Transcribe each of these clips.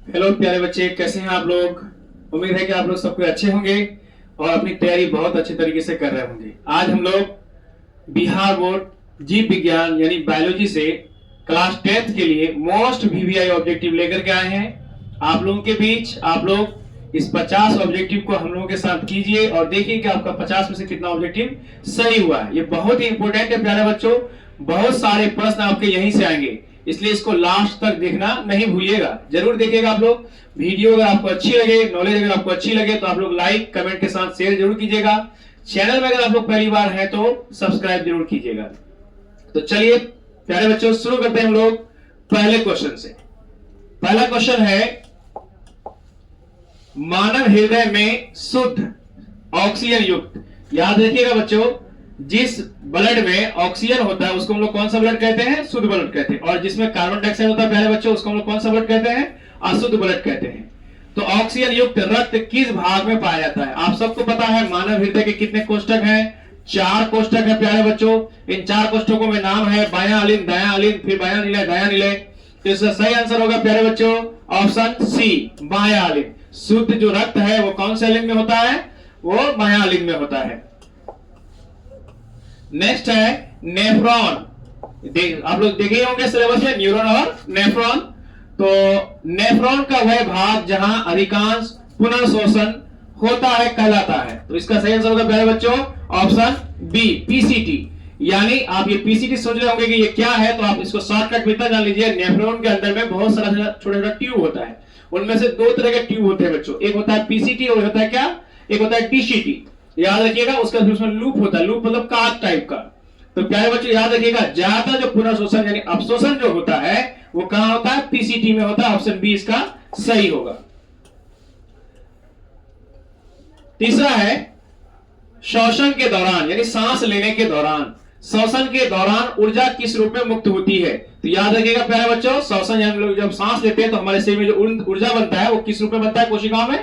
Hello प्यारे बच्चे, कैसे हैं आप लोग। उम्मीद है कि आप लोग सब कुछ अच्छे होंगे और अपनी तैयारी बहुत अच्छे तरीके से कर रहे होंगे। आज हम लोग बिहार बोर्ड जीव विज्ञान यानी बायोलॉजी से क्लास 10th के लिए मोस्ट वीवीआई ऑब्जेक्टिव लेकर के आए हैं। आप लोगों के बीच आप लोग इस 50 ऑब्जेक्टिव को हम लोगों के साथ कीजिए और देखिए कि आपका 50 में से कितना ऑब्जेक्टिव सही हुआ है। ये बहुत ही इंपॉर्टेंट है प्यारे बच्चों, बहुत सारे प्रश्न आपके यहीं से आएंगे, इसलिए इसको लास्ट तक देखना नहीं भूलिएगा। जरूर देखिएगा आप लोग। वीडियो अगर आपको अच्छी लगे, नॉलेज अगर आपको अच्छी लगे तो आप लोग लाइक कमेंट के साथ शेयर जरूर कीजिएगा। चैनल में अगर आप लोग पहली बार हैं तो सब्सक्राइब जरूर कीजिएगा। तो चलिए प्यारे बच्चों शुरू करते हैं हम लोग पहले क्वेश्चन से। पहला क्वेश्चन है, मानव हृदय में शुद्ध ऑक्सीजन युक्त, याद रखिएगा बच्चों, जिस ब्लड में ऑक्सीजन होता है उसको हम लोग कौन सा ब्लड कहते हैं? शुद्ध ब्लड कहते हैं। और जिसमें कार्बन डाइऑक्साइड होता है प्यारे बच्चों उसको हम लोग कौन सा ब्लड कहते हैं? अशुद्ध ब्लड कहते हैं। तो ऑक्सीजन युक्त रक्त किस भाग में पाया जाता है? आप सबको पता है मानव हृदय के कितने कोष्ठक हैं? 4 कोष्ठक है प्यारे बच्चों। इन 4 कोष्ठकों में नाम है बायां अलिंद, दायां अलिंद, फिर बायां निलय, दायां निलय। तो इसका सही आंसर होगा प्यारे बच्चों ऑप्शन सी, बायां अलिंद। शुद्ध जो रक्त है वो कौन से अलिंद में होता है? वो बायां अलिंद में होता है। नेक्स्ट है नेफ्रॉन। आप लोग देखे होंगे सिलेबस में न्यूरॉन और नेफ्रॉन। तो नेफ्रॉन का वह भाग जहां अधिकांश पुनर्शोषण होता है कहलाता है। तो इसका सही आंसर होगा प्यारे बच्चों ऑप्शन बी, पीसीटी। यानी आप ये पीसीटी सोच रहे होंगे कि ये क्या है, तो आप इसको शॉर्टकट में इतना जान लीजिए, नेफ्रॉन के अंदर में बहुत सारा छोटा छोटा ट्यूब होता है। उनमें से 2 तरह के ट्यूब होते हैं बच्चों, एक होता है पीसीटी और होता है क्या? एक होता है टीसीटी। याद रखिएगा, उसका उसमें लूप होता है, लूप मतलब काट टाइप का। तो प्यारे बच्चों याद रखिएगा, ज्यादा जो पुनर्शोषण यानी अवशोषण जो होता है वो कहां होता है? पीसीटी में होता है। ऑप्शन बी इसका सही होगा। तीसरा है श्वसन के दौरान यानी सांस लेने के दौरान, श्वसन के दौरान ऊर्जा किस रूप में मुक्त होती है? तो याद रखिएगा प्यारे बच्चों, श्वसन हम लोग जब सांस लेते हैं तो हमारे शरीर में जो ऊर्जा बनता है वो किस रूप में बनता है कोशिकाओं में?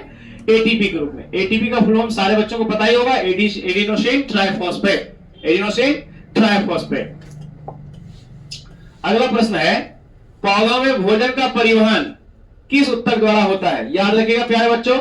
एटीपी के रूप में। एटीपी का फुल फॉर्म सारे बच्चों को पता ही होगा, एडिनोसिन ट्राइफॉस्फेट। Adenosine triphosphate. अगला प्रश्न है, पौधों में भोजन का परिवहन किस उत्तक द्वारा होता है? याद रखिएगा प्यारे बच्चों,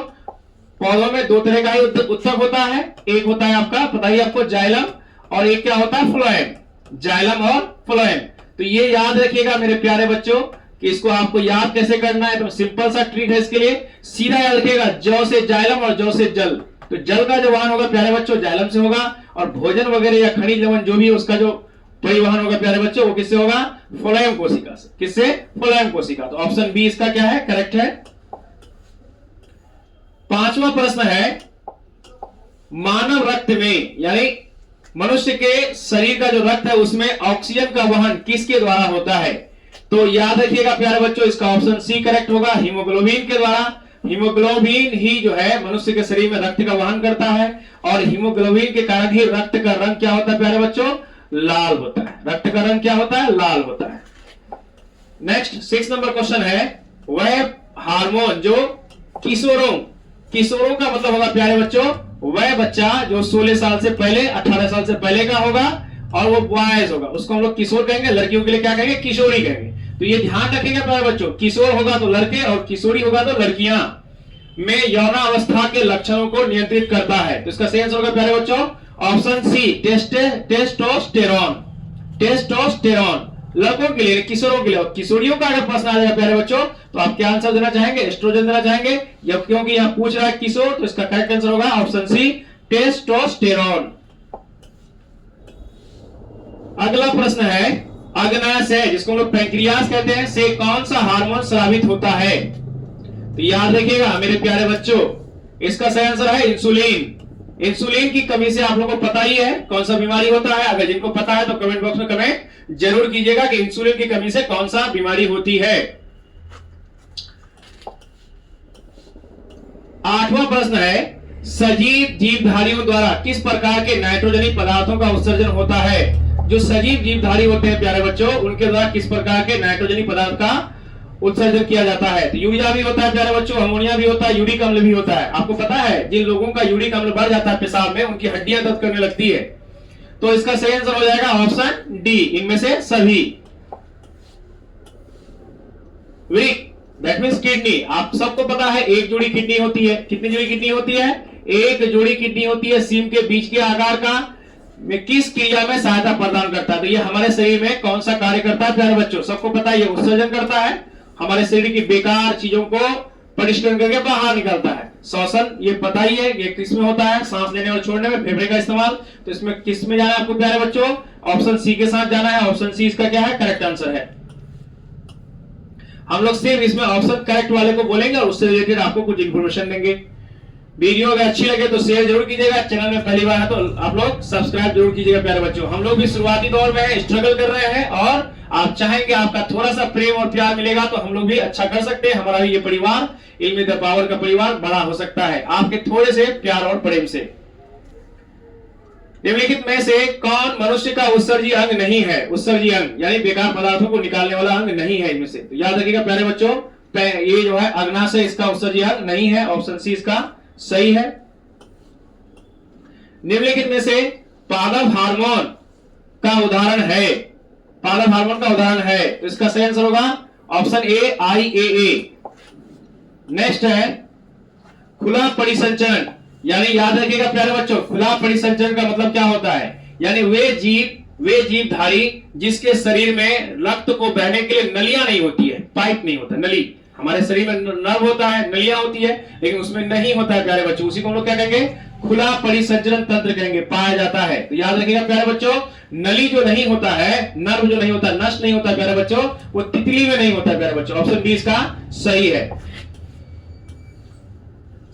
पौधों में 2 तरह का ही उत्तक होता है। एक होता है आपका, पता ही आपको, जाइलम, और एक क्या होता है? फ्लोएम। जाइलम और फ्लोएम। तो ये याद रखिएगा मेरे प्यारे बच्चों कि इसको आपको याद कैसे करना है। तो सिंपल सा ट्रिक है इसके लिए, सीधा याद रखिएगा, जौ से जाइलम और जौ से जल। तो जल का जो वाहन होगा प्यारे बच्चों जाइलम से होगा, और भोजन वगैरह या खनिज लवण जो भी उसका जो परिवहन होगा प्यारे बच्चों वो किससे होगा? फ्लोएम कोशिका से। किससे? फ्लोएम कोशिका। तो ऑप्शन बी इसका क्या है? करेक्ट है। 5वां प्रश्न है, मानव रक्त में यानी मनुष्य के शरीर का जो रक्त है उसमें ऑक्सीजन का वहन किसके द्वारा होता है? तो याद रखिएगा प्यारे बच्चों, इसका ऑप्शन सी करेक्ट होगा, हीमोग्लोबिन के द्वारा। हीमोग्लोबिन ही जो है मनुष्य के शरीर में रक्त का वहन करता है, और हीमोग्लोबिन के कारण ही रक्त का रंग क्या होता है प्यारे बच्चों? लाल होता है। रक्त का रंग क्या होता है? लाल होता है। नेक्स्ट 6 नंबर क्वेश्चन है, वह हार्मोन जो किशोरों का मतलब होगा प्यारे बच्चों वह बच्चा जो 16 साल से पहले, 18 साल से पहले का होगा और वो बॉयज होगा, उसको हम लोग किशोर कहेंगे। लड़कियों के लिए क्या कहेंगे? किशोरी कहेंगे। तो ये ध्यान रखेंगे प्यारे बच्चों, किशोर होगा तो लड़के और किशोरी होगा तो लड़कियां में यौनावस्था के लक्षणों को नियंत्रित करता है। तो इसका सही आंसर होगा प्यारे बच्चों ऑप्शन सी, टेस्टोस्टेरॉन। टेस्टोस्टेरॉन लड़कों के लिए, किशोरों के लिए। और किशोरियों का अगर प्रश्न आ जाएगा प्यारे बच्चों तो आप क्या आंसर देना चाहेंगे? एस्ट्रोजन देना चाहेंगे। जब क्योंकि यहां पूछ रहा है किशोर, तो इसका करेक्ट आंसर होगा ऑप्शन सी, टेस्टोस्टेरॉन। अगला प्रश्न है, अग्नाशय जिसको हम लोग पैंक्रियास कहते हैं से कौन सा हार्मोन स्रावित होता है? तो याद रखिएगा मेरे प्यारे बच्चों, इसका सही आंसर है इंसुलिन। इंसुलिन की कमी से आप लोगों को पता ही है कौन सा बीमारी होता है। अगर जिनको पता है तो कमेंट बॉक्स में कमेंट जरूर कीजिएगा कि इंसुलिन की कमी से कौन सा बीमारी होती है। 8वां प्रश्न है, सजीव जीवधारियों द्वारा किस प्रकार के नाइट्रोजनी पदार्थों का उत्सर्जन होता है? जो सजीव जीवधारी होते हैं प्यारे बच्चों उनके द्वारा किस प्रकार के नाइट्रोजनी पदार्थ का उत्सर्जन किया जाता है? तो यूरिया भी होता है प्यारे बच्चों, अमोनिया भी होता है, यूरिक अम्ल भी होता है। आपको पता है जिन लोगों का यूरिक अम्ल बढ़ जाता है पेशाब में उनकी हड्डियां दर्द करने लगती है। तो इसका सही आंसर हो जाएगा ऑप्शन डी, इनमें से सभी। That means kidney. आप सबको पता है एक जोड़ी किडनी होती है। कितनी जोड़ी किडनी होती है? एक जोड़ी किडनी होती है। सीम के बीच के आकार का में किस क्रिया में सहायता प्रदान करता है? तो ये हमारे शरीर में कौन सा कार्य करता है प्यारे बच्चों? सबको पता है, ये उत्सर्जन करता है, हमारे शरीर की बेकार चीजों को परिष्कृत करके बाहर निकालता है। श्वसन ये पता ही है, ये किस में होता है? सांस लेने और छोड़ने में, फेफड़े का इस्तेमाल। तो इसमें किस में जाना है आपको प्यारे बच्चों? ऑप्शन सी के साथ जाना है। ऑप्शन सी इसका क्या है? करेक्ट आंसर है। हम लोग सिर्फ इसमें ऑप्शन करेक्ट वाले को बोलेंगे और उससे रिलेटेड आपको कुछ इंफॉर्मेशन देंगे। वीडियो अगर अच्छी लगे तो शेयर जरूर कीजिएगा। चैनल में पहली बार है तो आप लोग सब्सक्राइब जरूर कीजिएगा प्यारे बच्चों। हम लोग भी शुरुआती दौर में है, स्ट्रगल कर रहे हैं और आप चाहेंगे आपका थोड़ा सा प्रेम और प्यार मिलेगा तो हम लोग भी अच्छा कर सकते हैं। हमारा भी ये परिवार इल्म द पावर का परिवार बड़ा हो सकता है आपके थोड़े से प्यार और प्रेम से। निम्नलिखित में से कौन मनुष्य का उत्सर्जी अंग नहीं है? उत्सर्जी अंग यानी बेकार पदार्थों को निकालने वाला अंग नहीं है इनमें से। तो याद रखिएगा प्यारे बच्चों, ये जो है अग्नाशय इसका उत्सर्जी अंग नहीं है। ऑप्शन सी इसका सही है। निम्नलिखित में से पादप हार्मोन का उदाहरण है? पादप हार्मोन का उदाहरण है तो इसका सही आंसर होगा ऑप्शन ए IAA। नेक्स्ट है खुला परिसंचरण। यानी याद रखिएगा प्यारे बच्चों, खुला परिसंचरण का मतलब क्या होता है? यानी वे जीवधारी जिसके शरीर में रक्त को बहने के लिए नलियां नहीं होती है, पाइप नहीं होता। नली हमारे शरीर में नर्व होता है, नलियां होती है, लेकिन उसमें नहीं होता है प्यारे बच्चों। उसी को हम लोग क्या कहेंगे? खुला परिसंचरण तंत्र कहेंगे, पाया जाता है। तो याद रखिएगा प्यारे बच्चों, नली जो नहीं होता है, नर्व जो नहीं होता, नस नहीं होता प्यारे बच्चों, वो तितली में नहीं होता है प्यारे बच्चों। ऑप्शन बी इसका सही है।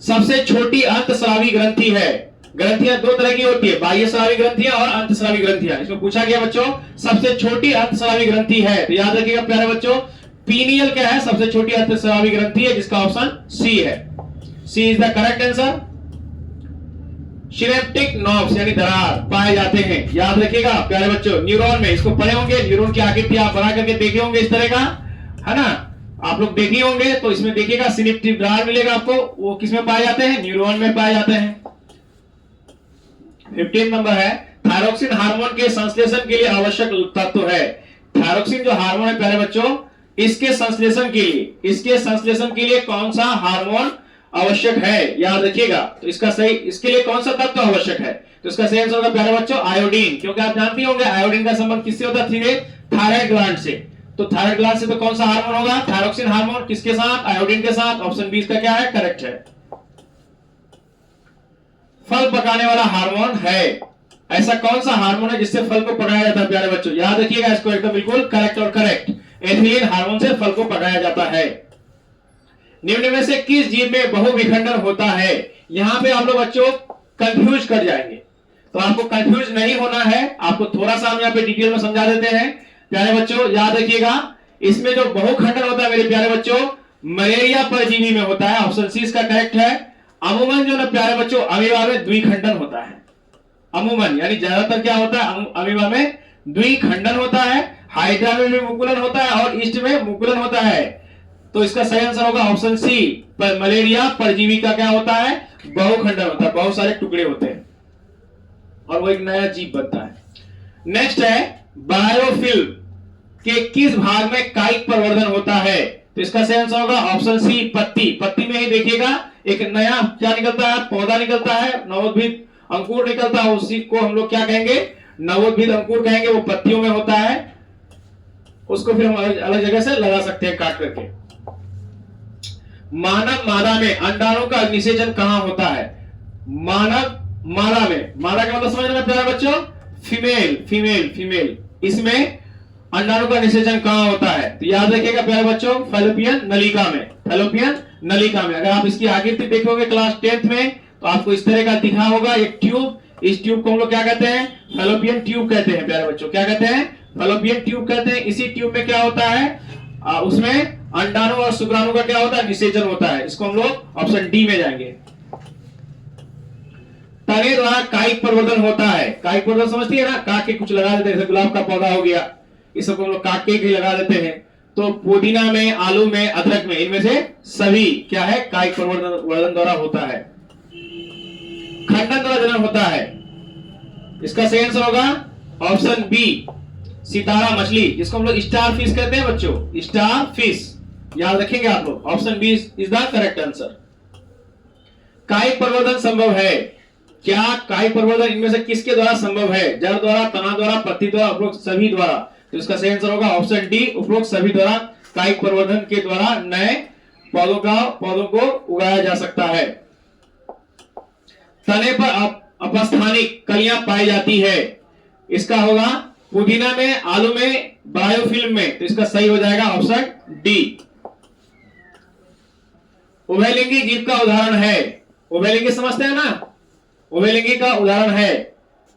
सबसे छोटी अंतस्रावी ग्रंथि है। ग्रंथियां दो तरह की होती है, बाह्य स्रावी ग्रंथियां और अंतस्रावी ग्रंथियां। इसमें पूछा गया बच्चों सबसे छोटी अंतस्रावी ग्रंथि है, तो याद रखिएगा प्यारे बच्चों, पीनियल क्या है? सबसे छोटी अंतस्रावी ग्रंथि है, जिसका ऑप्शन सी है। C is the correct answer. Synaptic knobs यानी दरार पाए जाते हैं, याद रखिएगा प्यारे बच्चों, न्यूरॉन में। इसको पढ़े होंगे, न्यूरॉन की आकृति आप बना करके देखे होंगे इस तरह का, है ना? आप लोग देखे होंगे तो इसमें देखिएगा सिनेप्टिक दरार मिलेगा आपको। वो किसमें पाए जाते हैं? न्यूरॉन में पाए जाते हैं। 15 नंबर है थायरोक्सिन हार्मोन के संश्लेषण के लिए आवश्यक तत्व है। थायरोक्सिन जो हार्मोन है प्यारे बच्चों, इसके संश्लेषण के लिए कौन सा हार्मोन आवश्यक है? याद रखिएगा। तो इसका सही, इसके लिए कौन सा तत्व आवश्यक है? तो इसका सही आंसर होगा प्यारे बच्चों आयोडीन, क्योंकि आप जानते होंगे आयोडीन का संबंध किससे होता है? सीधे थायराइड ग्लैंड से। तो थायराइड ग्लैंड से तो कौन सा हार्मोन होगा? Thyroxine hormone. किसके साथ? आयोडीन के साथ। ऑप्शन बी इसका क्या है? करेक्ट है। फल पकाने वाला हार्मोन है, ऐसा कौन सा हार्मोन है जिससे फल को पकाया जाता है प्यारे बच्चों? याद रखिएगा इसको एकदम बिल्कुल करेक्ट और करेक्ट। एथिलीन हार्मोन से फल को पकाया जाता है। निम्न में से किस जीव में बहुविखंडन होता है? यहां पे आप लोग बच्चों कंफ्यूज कर जाएंगे, तो आपको कंफ्यूज नहीं होना है। आपको थोड़ा सा हम यहाँ पे डिटेल में समझा देते हैं प्यारे बच्चों। याद रखिएगा, इसमें जो बहुखंडन होता है मेरे प्यारे बच्चों, मलेरिया परजीवी में होता है। ऑप्शन सी इसका करेक्ट है। अमूमन जो ना प्यारे बच्चों अमीबा में द्विखंडन होता है। अमूमन यानी ज्यादातर क्या होता है? अमीबा में द्विखंडन होता है। हाइड्रा में भी मुकुलन होता है और ईस्ट में मुकुलन होता है। तो इसका सही आंसर होगा ऑप्शन सी। पर मलेरिया परजीवी का क्या होता है? बहुखंडन होता है, बहुत सारे टुकड़े होते हैं और वो एक नया जीव बनता है। नेक्स्ट है बायोफिल्म के किस भाग में कायिक प्रवर्धन होता है? तो इसका सही आंसर होगा ऑप्शन सी पत्ती। पत्ती में ही देखिएगा एक नया क्या निकलता है? पौधा निकलता है, नवोद्भिद अंकुर निकलता है। उसी को हम लोग क्या कहेंगे? नवोद्भिद अंकुर कहेंगे। वो पत्तियों में होता है, उसको फिर हम अलग जगह से लगा सकते हैं काट करके। मानव मादा में अंडाणु का निषेचन कहां होता है? मानव मादा में, मादा का मतलब समझ रहे हैं प्यारे बच्चों? Female female female. इसमें अंडाणु का निषेचन कहां होता है? तो याद रखिएगा प्यारे बच्चों फैलोपियन नलिका में। फैलोपियन नलिका में। अगर आप इसकी आकृति देखोगे क्लास 10th में तो आपको इस तरह का दिखा होगा एक ट्यूब। इस ट्यूब को हम लोग क्या कहते हैं? फैलोपियन ट्यूब कहते हैं प्यारे बच्चों। क्या कहते हैं? फैलोपियन ट्यूब कहते हैं। इसी ट्यूब में क्या होता है? उसमें अंडाणु और शुक्राणु का क्या होता है? निषेचन होता है। इसको हम लोग ऑप्शन डी में जाएंगे। तने द्वारा कायिक प्रवर्धन होता है। कायिक प्रवर्धन समझती है ना? काट के कुछ लगा देते हैं, जैसे गुलाब का पौधा हो गया, इस सबको हम लोग काट के लगा देते हैं। तो पुदीना में, आलू में, अदरक में, इनमें से सभी क्या है? कायिक प्रवर्धन द्वारा होता है। खंडन द्वारा जनन होता है। इसका सही आंसर होगा ऑप्शन बी सितारा मछली, जिसको हम लोग स्टार फिश कहते हैं बच्चों। स्टार फिश याद रखेंगे आप लोग, option B is the correct answer. कायिक प्रवर्धन संभव है, क्या कायिक प्रवर्धन इनमें से किसके द्वारा संभव है? जड़ द्वारा, तना द्वारा, पत्ती द्वारा, उपरोक्त सभी द्वारा। तो इसका सही आंसर होगा ऑप्शन डी, उपरोक्त सभी द्वारा कायिक प्रवर्धन के द्वारा नए पौधों को उगाया जा सकता है। तने पर अपस्थानिक कलियां पाई जाती है, इसका होगा पुदीना में, आलू में, बायोफिल्म में। तो इसका सही हो जाएगा ऑप्शन डी। उभयलिंगी जीव का उदाहरण है, उभयलिंगी समझते हैं ना, उभयलिंगी का उदाहरण है।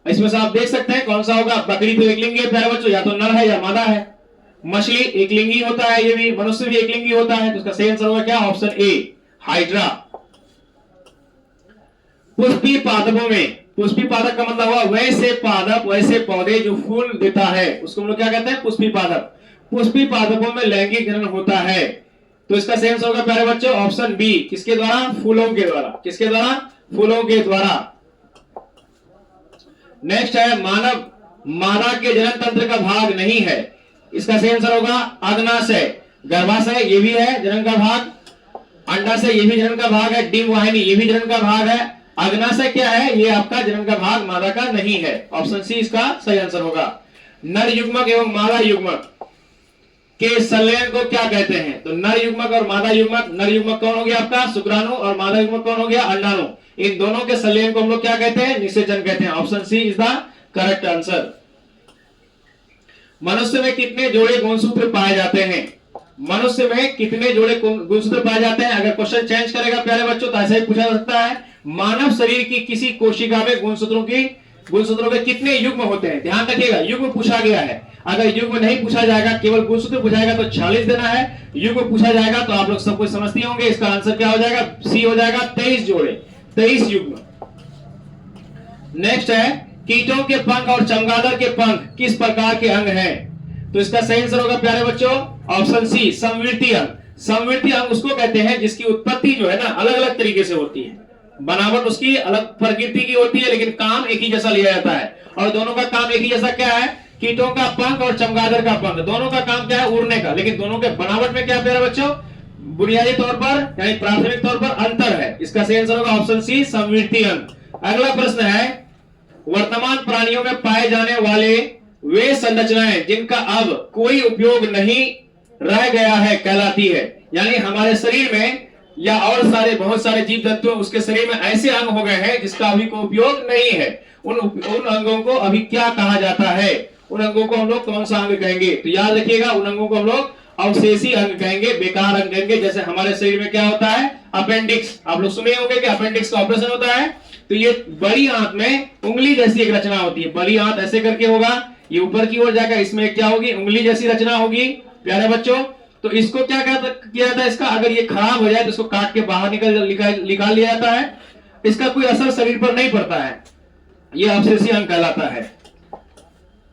इसमें से आप देख सकते हैं कौन सा होगा। बकरी तो एकलिंगी है प्यारे बच्चों, या तो नर है या मादा है। मछली एकलिंगी होता है, ये भी मनुष्य भी एकलिंगी होता है। तो इसका सही आंसर होगा क्या? Option A, hydra. पुष्पी पादपों में, पुष्पी पादप का मतलब हुआ वैसे पादप, वैसे पौधे जो फूल देता है, उसको हम लोग क्या कहते हैं? पुष्पी पादप। पुष्पी पादपों में लैंगिक जनन होता है। तो इसका सही आंसर होगा प्यारे बच्चों ऑप्शन बी, किसके द्वारा? फूलों के द्वारा। किसके द्वारा? फूलों के द्वारा। नेक्स्ट है मानव मादा के जनन तंत्र का भाग नहीं है, इसका सही आंसर होगा अग्नाशय। गर्भाशय ये भी है जनन का भाग, अंडाशय ये भी जनन का भाग है, डिंब वाहिनी ये भी जनन का भाग है। अग्नाशय क्या है? ये आपका जनन का भाग मादा का नहीं है। ऑप्शन सी इसका सही आंसर होगा। नर युग्मक एवं मादा युग्मक के संलयन को क्या कहते हैं? तो नर युग्मक और मादा युग्मक, नर युग्मक कौन हो गया आपका? शुक्राणु, और मादा युग्मक कौन हो गया? अंडाणु। इन दोनों के संलयन को हम लोग क्या कहते हैं? निषेचन कहते हैं। Option C is the correct answer. मनुष्य में कितने जोड़े गुणसूत्र पाए जाते हैं? मनुष्य में कितने जोड़े गुणसूत्र पाए जाते हैं? अगर क्वेश्चन चेंज करेगा प्यारे बच्चों तो ऐसा ही पूछा जा सकता है, मानव शरीर की किसी कोशिका में गुणसूत्रों के कितने युग्म होते हैं? ध्यान रखिएगा, युग्म पूछा गया है। अगर युग्म नहीं पूछा जाएगा, केवल गुणसूत्र पूछा जाएगा तो 46 देना है। युग्म पूछा जाएगा तो आप लोग सब कुछ समझते होंगे, इसका आंसर क्या हो जाएगा? सी हो जाएगा, 23 जोड़े, 23 युग्म। नेक्स्ट है कीटों के पंख और चमगादड़ के पंख किस प्रकार के अंग हैं? तो इसका सही आंसर होगा प्यारे बच्चों ऑप्शन सी, संवृत्ति अंग। संवृत्ति अंग उसको कहते हैं जिसकी उत्पत्ति जो है ना अलग अलग तरीके से होती है, बनावट उसकी अलग प्रकृति की होती है, लेकिन काम एक ही जैसा लिया जाता है। और दोनों का काम एक ही जैसा क्या है? कीटों का पंख और चमगादड़ का पंख, दोनों का काम क्या है? उड़ने का। लेकिन दोनों के बनावट में क्या प्यारे बच्चों? बुनियादी तौर पर यानी प्राथमिक तौर पर अंतर है। इसका सही आंसर होगा ऑप्शन सी, संवृत्ति अंग। अगला प्रश्न है वर्तमान प्राणियों में पाए जाने वाले वे संरचनाएं जिनका अब कोई उपयोग नहीं रह गया है कहलाती है। यानी हमारे शरीर में या और बहुत सारे जीव जंतु उसके शरीर में ऐसे अंग हो गए हैं जिसका अभी कोई उपयोग नहीं है। उन अंगों को अभी क्या कहा जाता है? उन अंगों को हम लोग कौन सा अंग कहेंगे? तो याद रखिएगा, उन अंगों को हम लोग अवशेषी अंग कहेंगे, बेकार अंग कहेंगे। जैसे हमारे शरीर में क्या होता है? अपेंडिक्स। आप लोग सुने होंगे कि अपेंडिक्स का ऑपरेशन होता है। तो ये बड़ी आंत में उंगली जैसी एक रचना होती है, बड़ी आंत ऐसे करके होगा, ये ऊपर की ओर जाएगा, इसमें क्या होगी? उंगली जैसी रचना होगी प्यारे बच्चों। तो इसको क्या किया जाता है? इसका अगर ये खराब हो जाए तो इसको काट के बाहर निकाल लिया जाता है। इसका कोई असर शरीर पर नहीं पड़ता है, ये अवशेषी अंग कहलाता है।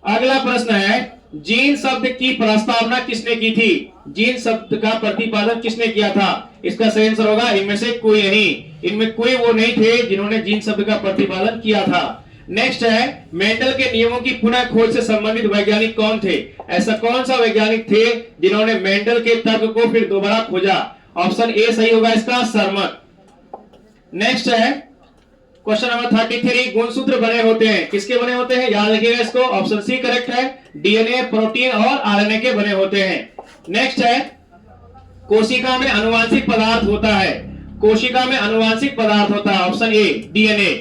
अगला प्रश्न है जीन शब्द की प्रस्तावना किसने की थी? जीन शब्द का प्रतिपादन किसने किया था? इसका सही आंसर होगा इनमें से कोई नहीं, इनमें कोई वो नहीं थे जिन्होंने जीन शब्द का प्रतिपादन किया था। नेक्स्ट है मेंडल के नियमों की पुनः खोज से संबंधित वैज्ञानिक कौन थे? ऐसा कौन सा वैज्ञानिक थे जिन्होंने मेंडल के तर्क को फिर दोबारा खोजा? ऑप्शन ए सही होगा इसका, शर्मन। नेक्स्ट है क्वेश्चन नंबर 33, गुणसूत्र बने होते हैं, किसके बने होते हैं? याद रखिएगा इसको, ऑप्शन सी करेक्ट है, डीएनए, प्रोटीन और आरएनए के बने होते हैं। नेक्स्ट है कोशिका में अनुवांशिक पदार्थ होता है, कोशिका में अनुवांशिक पदार्थ होता है, ऑप्शन ए डीएनए।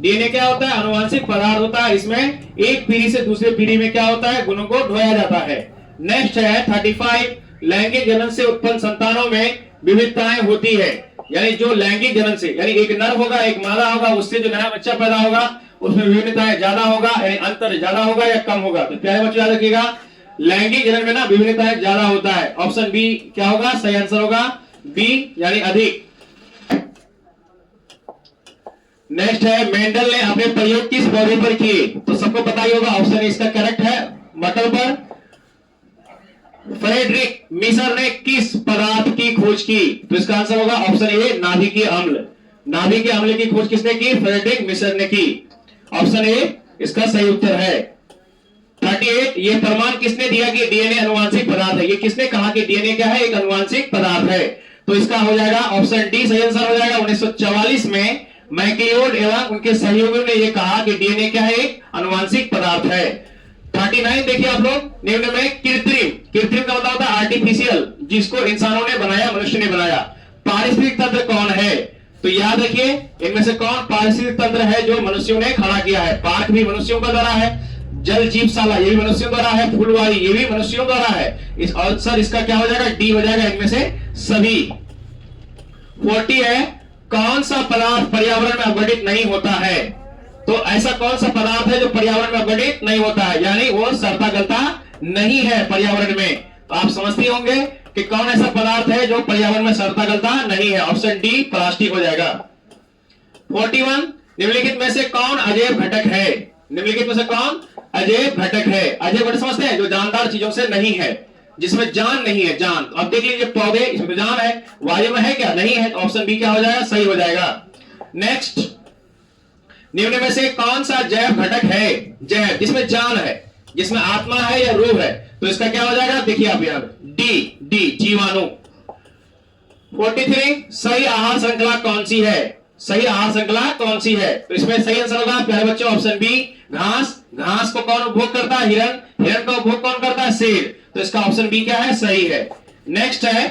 डीएनए क्या होता है? अनुवांशिक पदार्थ होता है, इसमें एक पीढ़ी से दूसरे पीढ़ी में क्या होता है? गुणों को ढोया जाता है। नेक्स्ट है 35, लैंगिक जनन से उत्पन्न संतानों में विविधताएं होती है, यानी जो लैंगिक जनन से यानी एक नर होगा एक मादा होगा, उससे जो नया बच्चा पैदा होगा उसमें विभिन्नताएं ज्यादा होगा, यानी अंतर ज्यादा होगा या कम होगा? तो प्यारे बच्चों याद रखिएगा लैंगिक जनन में ना विभिन्नताएं ज्यादा होता है। ऑप्शन बी क्या होगा? सही आंसर होगा बी यानी अधिक। नेक्स्ट है मेंडल ने अपने प्रयोग किस पौधे पर किए? तो सबको पता ही होगा, ऑप्शन इसका करेक्ट है, मटर पर। फ्रेडरिक मिसर ने किस पदार्थ की खोज की? तो इसका आंसर होगा ऑप्शन ए नाभिकीय अम्ल। नाभिकीय अम्ल की खोज किसने की? फ्रेडरिक मिसर ने की। ऑप्शन ए इसका सही उत्तर है। 38, ये प्रमाण किसने दिया कि डीएनए अनुवांशिक पदार्थ है? ये किसने कहा कि डीएनए क्या है? एक अनुवांशिक पदार्थ है। तो इसका हो जाएगा ऑप्शन डी सही आंसर हो जाएगा। 1944 में मैकलियोड एवं उनके सहयोगियों ने यह कहा कि डीएनए क्या है? एक अनुवांशिक पदार्थ है। 39 देखिए आप लोग, निम्न में कृत्रिम, कृत्रिम का मतलब होता है आर्टिफिशियल, जिसको इंसानों ने बनाया, मनुष्य ने बनाया। पारिस्थितिक तंत्र कौन है? तो याद रखिए इनमें से कौन पारिस्थितिक तंत्र है जो मनुष्यों ने खड़ा किया है? पार्क भी मनुष्यों का द्वारा है, जल जीवशाला ये भी मनुष्यों द्वारा है, फुलवारी ये भी मनुष्यों द्वारा है। इस आंसर इसका क्या हो जाएगा? डी हो जाएगा इनमें से सभी। 40 है, कौन सा पदार्थ पर्यावरण में अपघटित नहीं होता है? तो ऐसा कौन सा पदार्थ है जो पर्यावरण में अपघटित नहीं होता है, यानी वो सड़ता गलता नहीं है पर्यावरण में? तो आप समझते होंगे कि कौन ऐसा पदार्थ है जो पर्यावरण में सड़ता गलता नहीं है। ऑप्शन डी प्लास्टिक हो जाएगा। 41, निम्नलिखित में से कौन अजैव घटक है? निम्नलिखित में से कौन अजैव घटक है? अजैव घटक समझते हैं, जो जानदार चीजों से नहीं है, जिसमें जान नहीं है। जान, तो अब देख लीजिए पौधे, इसमें तो जान है, वायु में है क्या? नहीं है। तो ऑप्शन बी क्या हो जाएगा? सही हो जाएगा। नेक्स्ट, निम्न में से कौन सा जैव घटक है? जैव जिसमें जान है, जिसमें आत्मा है या रूह है? तो इसका क्या हो जाएगा? देखिए आप यहां डी, डी जीवाणु। 43, सही आहार श्रृंखला कौन सी है? सही आहार श्रृंखला कौन सी है? तो इसमें सही आंसर होगा प्यारे बच्चों ऑप्शन बी, घास। घास को कौन उपभोग करता है? हिरण। हिरण का उपभोग कौन करता है? शेर। तो इसका ऑप्शन बी क्या है? सही है। नेक्स्ट है,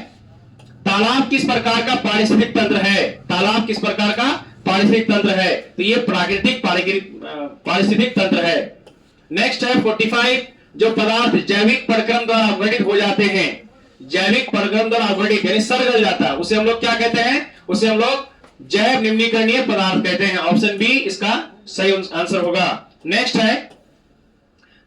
तालाब किस प्रकार का पारिस्थितिक तंत्र है? तालाब किस प्रकार का पारिस्थितिक तंत्र है? तो ये प्राकृतिक पारिस्थितिक तंत्र है। नेक्स्ट है 45, जो पदार्थ जैविक प्रक्रम द्वारा अपघटित हो जाते हैं, जैविक प्रक्रम द्वारा अपघटित यानी सड़ जाता है, उसे हम लोग क्या कहते हैं? उसे हम लोग जैव निम्नीकरणीय पदार्थ कहते हैं। ऑप्शन बी इसका सही आंसर होगा। नेक्स्ट है,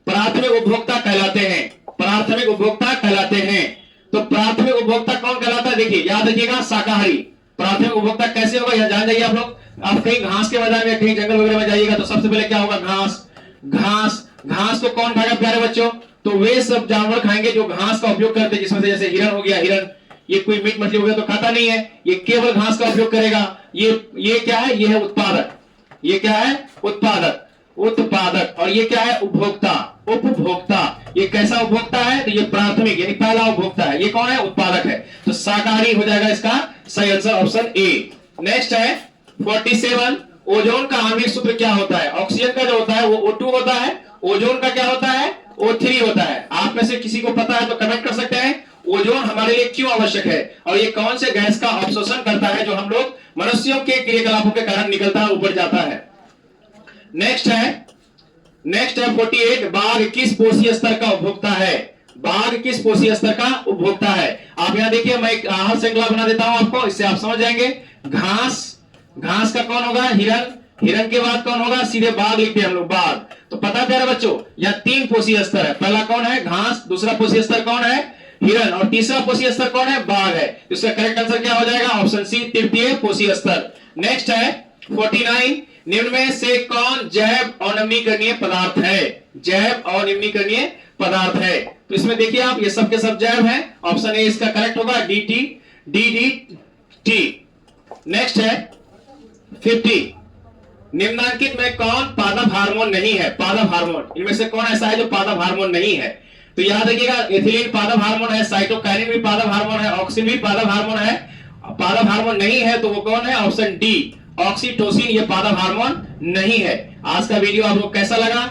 प्राथमिक उपभोक्ता कहलाते हैं, प्राथमिक उपभोक्ता कहलाते हैं। तो प्राथमिक उपभोक्ता कौन कहलाता है? देखिए याद रखिएगा, शाकाहारी। प्राथमिक उपभोक्ता कैसे होगा यह जान जाइए आप लोग। आप कहीं घास के मैदान में, कहीं जंगल वगैरह में जाइएगा तो सबसे पहले क्या होगा? घास। घास, घास को कौन खाएगा प्यारे बच्चों? तो वे सब जानवर खाएंगे जो घास का उपयोग करते हैं, जिसमें से जैसे हिरण हो गया, हिरण ये कोई मीट मछली हो गया तो खाता नहीं है, ये केवल घास का उपयोग करेगा। ये क्या है? ये है उत्पादक। ये क्या है? उत्पादक, उत्पादक। और ये क्या है? उपभोक्ता, उपभोक्ता। ये कैसा उपभोक्ता है? तो ये प्राथमिक यानी पहला उपभोक्ता है। ये कौन है? उत्पादक है। तो शाकाहारी हो जाएगा इसका सही आंसर ऑप्शन ए। नेक्स्ट है 47, ओजोन का आणविक सूत्र क्या होता है? ऑक्सीजन का जो होता है वो O2 होता है, ओजोन का क्या होता है? O3 होता है। आप में से किसी को पता है तो कमेंट कर सकते हैं ओजोन हमारे लिए क्यों आवश्यक है, और ये कौन से गैस का अवशोषण करता है जो हम लोग मनुष्यों के क्रियाकलापों के कारण निकलता है, ऊपर जाता है। नेक्स्ट है 48, बाघ किस पोषीय स्तर का उपभोक्ता है? बाघ किस पोषीय स्तर का उपभोक्ता है? आप यहां देखिए, मैं एक आहार श्रृंखला बना देता हूं आपको, इससे आप समझ जाएंगे। घास, घास का कौन होगा? हिरण। हिरण के बाद कौन होगा? सीधे बाघ लिखते हैं हम लोग, बाघ। तो पता प्यारे बच्चों, यह 3 पोषीय स्तर है। पहला कौन है? घास। दूसरा पोषीय स्तर कौन है? हिरण। और तीसरा पोषीय स्तर कौन है? बाघ है। इसका करेक्ट आंसर क्या हो जाएगा? ऑप्शन सी, तृतीय पोषीय स्तर। नेक्स्ट है 49, निम्न में से कौन जैव अनिम्नीकरणीय पदार्थ है? जैव अनिम्नीकरणीय पदार्थ है। तो इसमें देखिए आप, ये सब के सब जैव है। ऑप्शन ए इसका करेक्ट होगा, डी। नेक्स्ट है 50, निम्नलिखित में कौन पादप हार्मोन नहीं है? पादप हार्मोन, इनमें से कौन ऐसा है जो पादप हार्मोन नहीं है? तो याद रखिएगा, एथिलीन पादप हार्मोन है, साइटोकाइनिन भी पादप हार्मोन है, ऑक्सिन भी पादप हार्मोन है। पादप हार्मोन नहीं है तो वो कौन है? ऑप्शन डी, ऑक्सीटोसिन, ये पादप हार्मोन नहीं है। आज का वीडियो आपको कैसा लगा?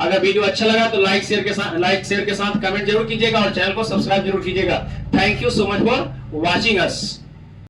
अगर वीडियो अच्छा लगा तो लाइक शेयर के साथ कमेंट जरूर कीजिएगा और चैनल को सब्सक्राइब जरूर कीजिएगा। Thank you so much for watching us.